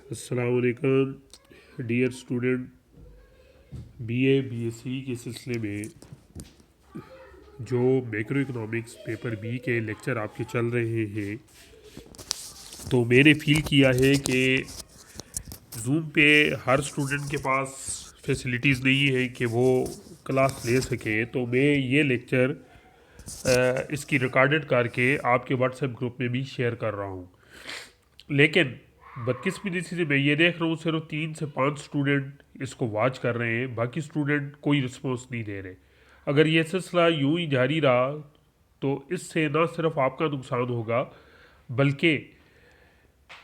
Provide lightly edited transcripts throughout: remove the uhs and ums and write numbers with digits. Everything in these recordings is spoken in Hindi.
अस्सलाम वालेकुम डियर स्टूडेंट। बीए बीएससी के सिलसिले में जो मैक्रो इकोनॉमिक्स पेपर बी के लेक्चर आपके चल रहे हैं, तो मैंने फील किया है कि जूम पे हर स्टूडेंट के पास फैसिलिटीज़ नहीं है कि वो क्लास ले सके। तो मैं ये लेक्चर इसकी रिकॉर्डेड करके आपके व्हाट्सएप ग्रुप में भी शेयर कर रहा हूँ। लेकिन बदकिस्मती से मैं ये देख रहा हूँ सिर्फ 3 से 5 स्टूडेंट इसको वॉच कर रहे हैं, बाकी स्टूडेंट कोई रिस्पॉन्स नहीं दे रहे। अगर ये सिलसिला यूं ही जारी रहा तो इससे ना सिर्फ आपका नुकसान होगा, बल्कि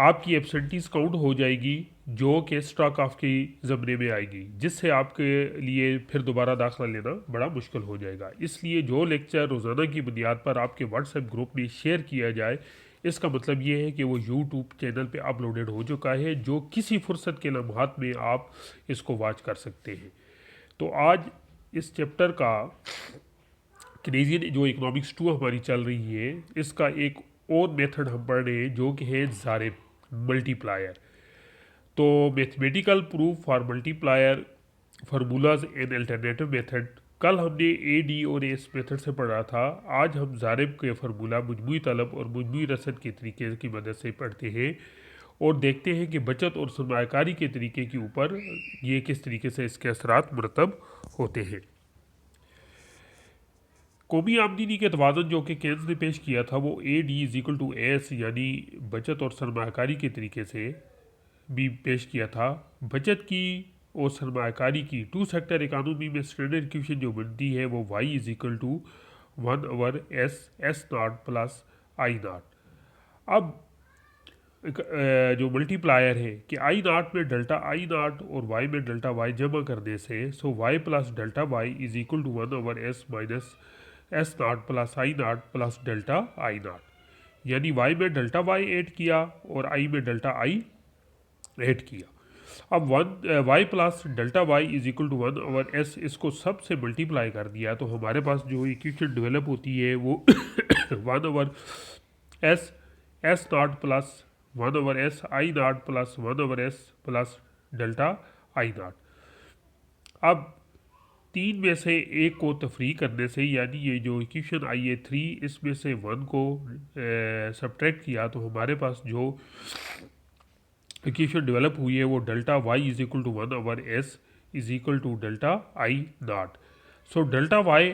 आपकी एब्सेंटीज काउंट हो जाएगी, जो कि स्टॉक ऑफ की ज़मरे में आएगी, जिससे आपके लिए फिर दोबारा दाखिला लेना बड़ा मुश्किल हो जाएगा। इसलिए जो लेक्चर रोज़ाना की बुनियाद पर आपके व्हाट्सएप ग्रुप में शेयर किया जाए, इसका मतलब ये है कि वो यूट्यूब चैनल पे अपलोडेड हो चुका है, जो किसी फुर्सत के लम्हात में आप इसको वॉच कर सकते हैं। तो आज इस चैप्टर का कैनेडियन जो इकोनॉमिक्स 2 हमारी चल रही है, इसका एक और मेथड हम पढ़ रहे हैं जो कि है ज़ारिब मल्टीप्लायर। तो mathematical proof for multiplier formulas and alternative method कल हमने ए डी और एस मेथड से पढ़ा था। आज हम ज़ारिब के फार्मूला मजमूई तलब और मजमूई रसद के तरीके की मदद से पढ़ते हैं और देखते हैं कि बचत और सरमाकारी के तरीके के ऊपर ये किस तरीके से इसके असरात मुरतब होते हैं। कौमी आमदनी के तवाज़ुन जो कि केन्स ने पेश किया था, वो A D is equal to S यानी बचत और सरमाकारी के तरीके से भी पेश किया था। बचत की और सरमाकारी की टू सेक्टर इकानमी में स्टैंडर्ड इक्वेशन जो बनती है वो Y is equal to 1/s S naught plus I naught. अब जो मल्टीप्लायर है कि आई नाट में डेल्टा आई नाट और वाई में डेल्टा वाई जमा करने से so Y plus delta Y is equal to 1/s minus S naught plus I naught plus delta I naught, यानी वाई में डेल्टा वाई ऐड किया और आई में डेल्टा आई ऐड किया। अब y plus delta Y is equal to 1/s, इसको सब से मल्टीप्लाई कर दिया तो हमारे पास जो इक्वेशन डेवलप होती है वो 1/s S naught plus 1/s I naught plus 1/s plus delta I naught. अब तीन में से एक को तफरी करने से, यानी ये जो इक्वेशन आई है 3, इसमें से 1 को सब्ट्रैक्ट किया तो हमारे पास जो इक्वेशन डेवलप हुई है वो delta Y is equal to 1/s is equal to delta I naught. So delta y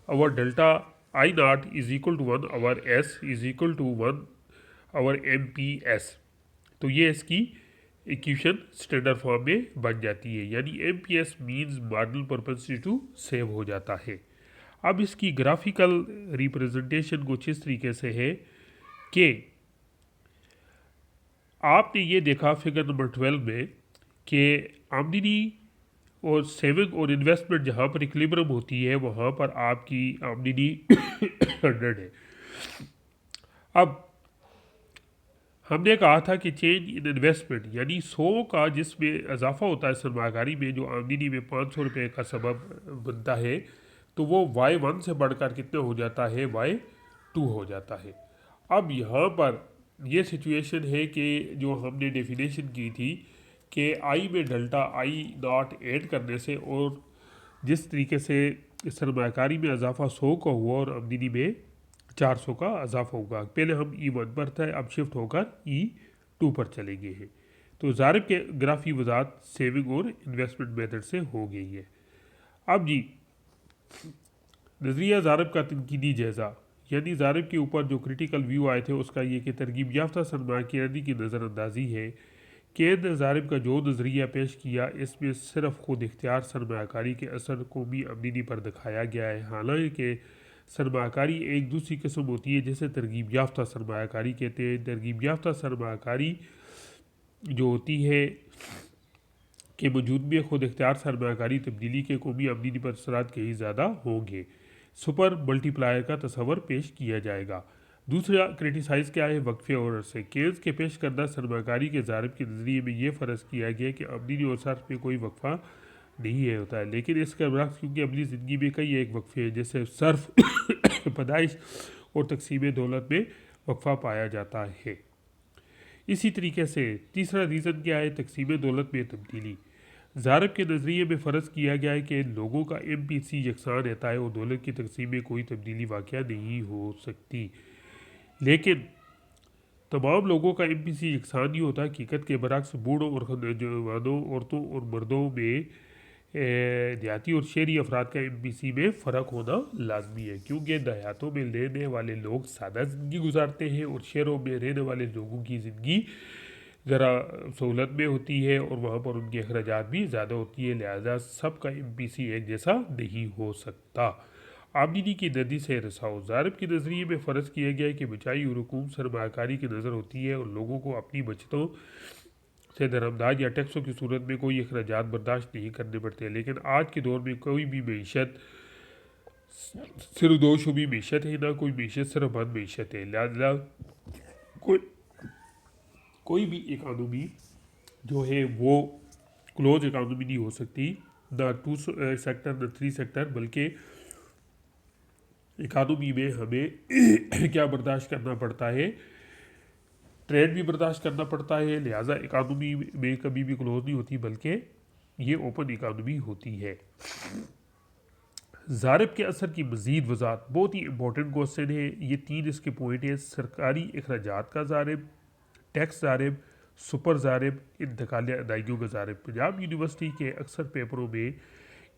over delta I naught is equal to 1/s is equal to 1/MPS। तो ये इसकी इक्वेशन स्टैंडर्ड फॉर्म में बन जाती है, यानी MPS means marginal propensity to save हो जाता है। अब इसकी ग्राफिकल रिप्रेजेंटेशन कुछ इस तरीके से है कि आपने ये देखा फिगर नंबर 12 में कि आमदनी और सेविंग और इन्वेस्टमेंट जहाँ पर इक्विलिब्रियम होती है वहाँ पर आपकी आमदनी 100 है। अब हमने कहा था कि चेंज इन इन्वेस्टमेंट यानी 100 का जिसमें इजाफा होता है सरमाकारी में, जो आमदनी में 500 रुपये का सबब बनता है, तो वो Y1 से बढ़कर कितने हो जाता है, Y2 हो जाता है। अब यहाँ पर ये सिचुएशन है कि जो हमने डेफिनेशन की थी कि आई में डेल्टा आई नॉट ऐड करने से और जिस तरीके से सरमाकारी में इजाफा 100 का हुआ और आमदनी में 400 का इजाफा होगा। पहले हम E1 पर था, अब शिफ्ट होकर E2 पर चले गए हैं। तो ज़ारिब के ग्राफी वजात सेविंग और इन्वेस्टमेंट मेथड से हो गई है। अब जी नज़रिया ज़ारिब का तनकीदी जायज़ा, यानी ज़ारिब के ऊपर जो क्रिटिकल व्यू आए थे उसका ये कि तरगीब याफ्ता सरमायादारी की नज़रअंदाजी है। केंद्र ज़ारिब का जो नज़रिया पेश किया इसमें सिर्फ खुद इख्तियार सरमायाकारी के असर कौमी आमदनी पर दिखाया गया है। हालांकि सरमायाकारी एक दूसरी किस्म होती है जिसे तरगीब याफ्ता सरमायाकारी कहते हैं। तरगीब याफ्ता सरमायाकारी जो होती है कि वजूद में खुद इख्तियार सरमायाकारी तब्दीली के कौमी आमदनी पर असरात कहीं ज़्यादा होंगे। सुपर मल्टीप्लायर का तस्वर पेश किया जाएगा। दूसरा क्रिटिसाइज़ क्या है, वक्फे और अरसे। केन्स के पेश करदा सरमाकारी के ज़ारिब के नज़रिए में ये फ़र्ज़ किया गया कि आमदनी और सर्फ में कोई वक्फा नहीं है होता है, लेकिन इसका बरक्स क्योंकि अमली ज़िंदगी में कई एक वक्फे हैं जैसे सर्फ पैदाइश और तकसीम दौलत में वक्फा पाया जाता है। इसी तरीके से तीसरा रीज़न क्या है, तकसीम दौलत में तब्दीली। ज़ारब के नज़रिए में फ़र्ज़ किया गया है कि लोगों का MPC यकसान रहता है और दौलत की तकसीम में कोई तब्दीली वाक़या नहीं हो सकती। लेकिन तमाम लोगों का MPC यकसान नहीं होता। हकीकत के बरक्स बूढ़ों और जवानों, औरतों और मर्दों में देहाती और शहरी अफराद का MPC में फ़र्क होना लाजमी है, क्योंकि देहातों में रहने वाले लोग सादा ज़िंदगी गुजारते हैं और शहरों में रहने वाले लोगों की ज़िंदगी ज़रा सहूलत में होती है और वहाँ पर उनके अखराजात भी ज़्यादा होती है। लिहाजा सबका MPC एक जैसा नहीं हो सकता। आमदनी की नदी से रसाओ। ज़ारब के नज़रिए में फ़र्ज़ किया गया है कि बचाई और हुकूम सरमाकारी की नज़र होती है और लोगों को अपनी बचतों से दरमदाज या टैक्सों की सूरत में कोई अखराजात बर्दाश्त नहीं करने पड़ते। लेकिन आज के दौर में कोई भी मीशत सिर्फ दो शुबी मीशत है, ना कोई मीशत सिर्फ बंद मीशत है। लिहाजा कोई कोई भी इकानमी जो है वो क्लोज इकानमी नहीं हो सकती, ना 2 सेक्टर ना 3 सेक्टर, बल्कि इकानमी में हमें क्या बर्दाश्त करना पड़ता है, ट्रेड भी बर्दाश्त करना पड़ता है। लिहाजा इकानमी में कभी भी क्लोज नहीं होती, बल्कि ये ओपन इकानमी होती है। ज़ारब के असर की मज़ीद वज़ाहत, बहुत ही इंपॉर्टेंट क्वेश्चन है ये। 3 इसके पॉइंट है। सरकारी अखराजात का ज़ारब, टैक्स ज़ारब, सुपर ज़ारब, इंतकाल अदायगियों का ज़ारब। पंजाब यूनिवर्सिटी के अक्सर पेपरों में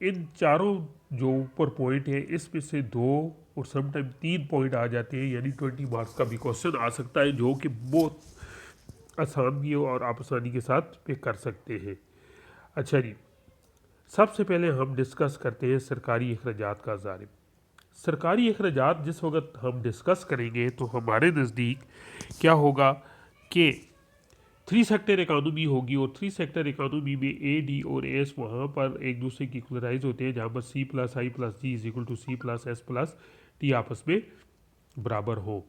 इन चारों जो ऊपर पॉइंट है इसमें से 2 और समटाइम 3 पॉइंट आ जाते हैं, यानी 20 मार्क्स का भी क्वेश्चन आ सकता है, जो कि बहुत आसान भी है और आप आसानी के साथ पे कर सकते हैं। अच्छा जी, सबसे पहले हम डिस्कस करते हैं सरकारी अखराजात का ज़ारब। सरकारी अखराजात जिस वक्त हम डिस्कस करेंगे तो हमारे नज़दीक क्या होगा कि 3 सेक्टर इकानमी होगी और 3 सेक्टर इकानमी में A, D और S वहाँ पर एक दूसरे की इक्वलाइज होते हैं, जहाँ पर C+I+G=C+S+T आपस में बराबर हो।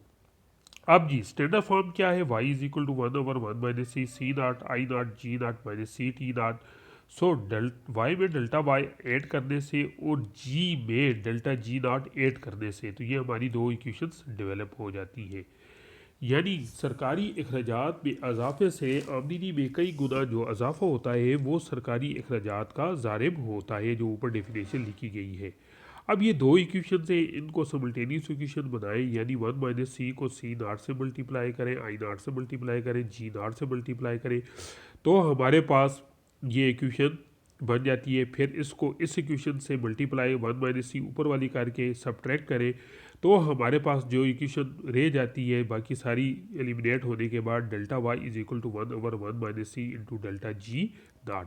अब जी स्टैंडर्ड फॉर्म क्या है, y=1/1 - C C0 I0 G0 - CT0। सो y में डेल्टा y ऐड करने से और g में डेल्टा G0 ऐड करने से, तो ये हमारी 2 इक्वेशंस डेवलप हो जाती है। यानी सरकारी अखराजात में इजाफे से आमदनी में कई गुना जो इजाफा होता है वो सरकारी अखराजात का ज़ारब होता है, जो ऊपर डेफिनेशन लिखी गई है। अब ये 2 इक्वेशन से इनको सिमल्टेनियस इक्वेशन बनाएं, यानी 1 - C को C0 से मल्टीप्लाई करें, I0 से मल्टीप्लाई करें, G0 से मल्टीप्लाई करें, तो हमारे पास ये इक्वेशन बन जाती है। फिर इसको इस इक्वेशन से मल्टीप्लाई 1 - C ऊपर वाली करके सब्ट्रैक्ट करें, तो हमारे पास जो इक्वेशन रह जाती है बाकी सारी एलिमिनेट होने के बाद, delta y=1/1 - C into delta G0।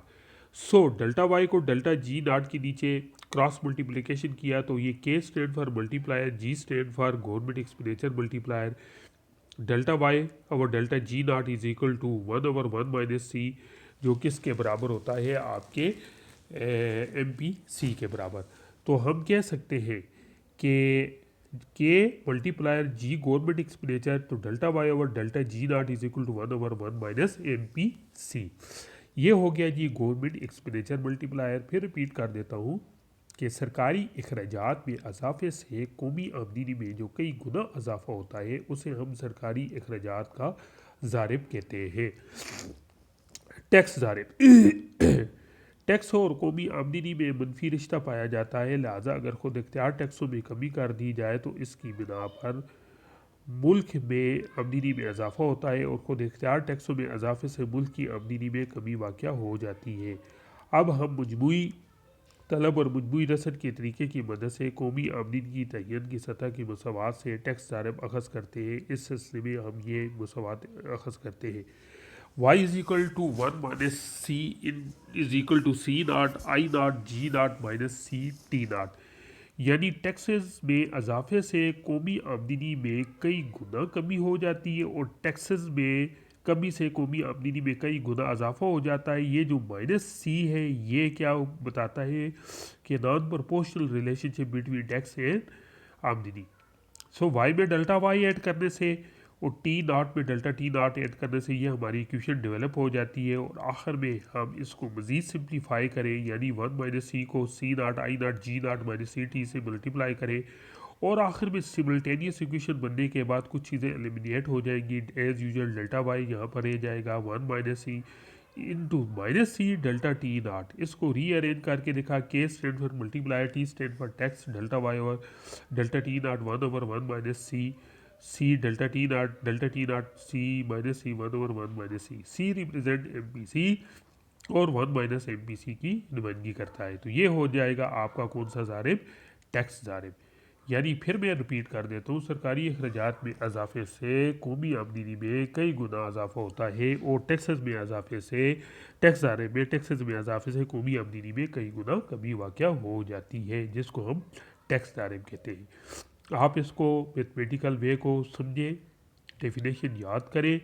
So delta y को डेल्टा G0 के नीचे क्रॉस मल्टीप्लिकेशन किया तो ये K stand for multiplier, G stand for government expenditure multiplier, delta y और डेल्टा G0=1/1 - C, जो किसके बराबर होता है, आपके MPC के बराबर। तो हम कह सकते हैं कि K multiplier G government expenditure, तो डेल्टा y और डेल्टा G0=1/1 - MPC। ये हो गया जी गवर्नमेंट एक्सपेंडिचर मल्टीप्लायर। फिर रिपीट कर देता हूँ कि सरकारी अखराजात में इजाफे से कौमी आमदनी में जो कई गुना इजाफा होता है उसे हम सरकारी अखराजात का ज़ारब कहते हैं। टैक्स ज़ारब टैक्स और कौमी आमदनी में मनफी रिश्ता पाया जाता है। लिहाजा अगर खुद इख्तियार टैक्सों में कमी कर दी जाए तो इसकी बिना पर मुल्क में आमदनी में इजाफा होता है और खुद इख्तियार टैक्सों में इजाफे से मुल्क की आमदनी में कमी वाक़या हो जाती है। अब हम मजमूई तलब और मजमूई रसद के तरीके की मदद से कौमी आमदनी की तयन की सतह की मसवात से टैक्स ज़ारब अखज़ करते हैं। इस सिलसिले में हम ये मसवात अखज़ करते हैं। y=1 - C = C0 I0 G0 - CT0। यानी टैक्सेस में इजाफे से कौमी आमदनी में कई गुना कमी हो जाती है और टैक्सेस में कमी से कौमी आमदनी में कई गुना इजाफा हो जाता है। ये जो -C है ये क्या बताता है कि non proportional relationship between tax and आमदनी। सो y में डेल्टा y ऐड करने से और T0 में डेल्टा T0 ऐड करने से ये हमारी इक्वेशन डेवलप हो जाती है। और आखिर में हम इसको मज़ीद सिंप्लीफाई करें, यानी 1 - C को C0 I0 G0 - CT से मल्टीप्लाई करें और आखिर में सिमल्टेनियस इक्वेशन बनने के बाद कुछ चीज़ें एलिमिनेट हो जाएंगी। एज यूजल डेल्टा वाई यहाँ पर रह जाएगा 1 minus C into minus C delta T naught. इसको रीअरेंज करके लिखा, K stand for multiplier, T stand for tax, delta Y और delta T naught 1/1 minus C delta T naught C minus C 1/1 minus C represent M P C और 1 माइनस एम पी सी की नुमाइंदगी करता है। तो ये हो जाएगा आपका कौन सा ज़ारिब, टैक्स ज़ारिब। यानी फिर मैं रिपीट कर देता हूँ, सरकारी अखराजात में इजाफे से कौमी आमदनी में कई गुना इजाफा होता है और टैक्सेस में इजाफे से टैक्स ज़ारिब में टैक्सेस में इजाफे से कौमी आमदनी में कई गुना कमी वाक़या हो जाती है, जिसको हम टैक्स ज़ारिब कहते हैं। आप इसको मैथमेटिकल वे को समझें, डेफिनेशन याद करें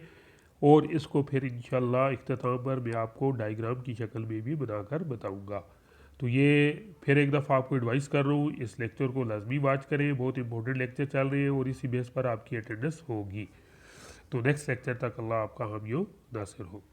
और इसको फिर इंशाल्लाह इख्तिताम पर मैं आपको डायग्राम की शक्ल में भी बनाकर बताऊंगा। तो ये फिर एक दफ़ा आपको एडवाइस कर रहा हूँ, इस लेक्चर को लाजमी वॉच करें, बहुत इंपॉर्टेंट लेक्चर चल रहे हैं और इसी बेस पर आपकी अटेंडेंस होगी। तो नेक्स्ट लेक्चर तक अल्लाह आपका हामी नासिर हो।